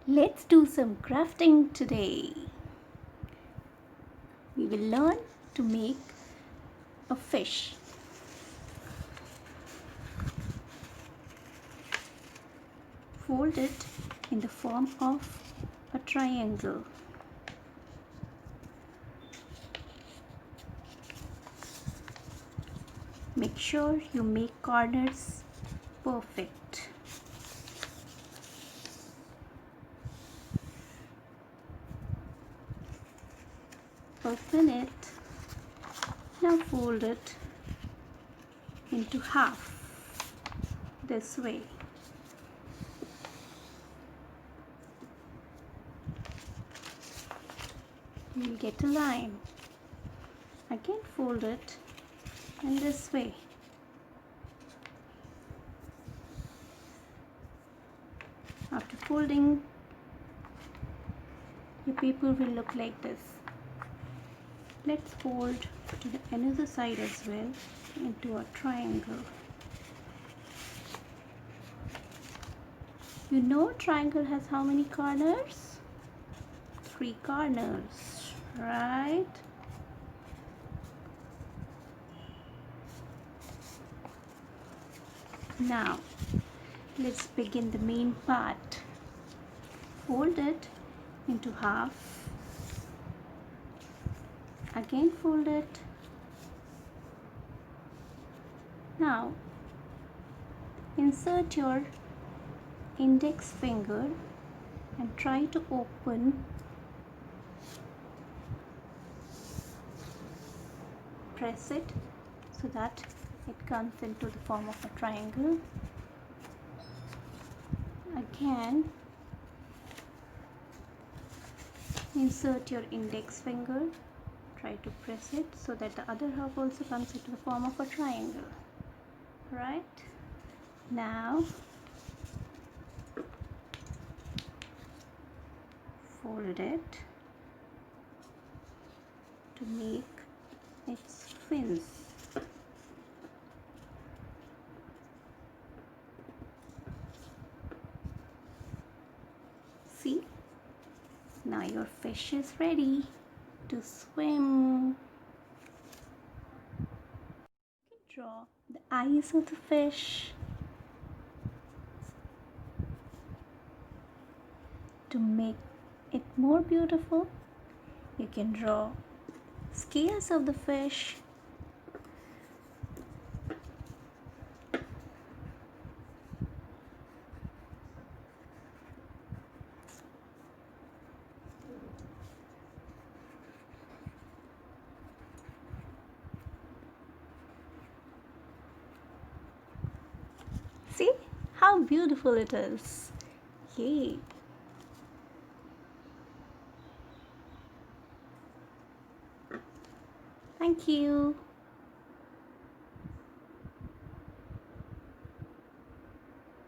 Let's do some crafting today. We will learn to make a fish. Fold it in the form of a triangle. Make sure you make corners perfect. Open it. Now fold it into half this way. You will get a line. Again fold it in this way. After folding, your paper will look like this. Let's fold to the another side as well into a triangle. You know triangle has how many corners? 3 corners, right? Now let's begin the main part. Fold it into half. Again fold it. Now insert your index finger and try to open. Press it so that it comes into the form of a triangle. Again insert your index finger, try to press it so that the other half also comes into the form of a triangle. Right? Now fold it to make its fins. See? Now your fish is ready to swim. You can draw the eyes of the fish. To make it more beautiful, you can draw scales of the fish. See how beautiful it is. Yay! Thank you.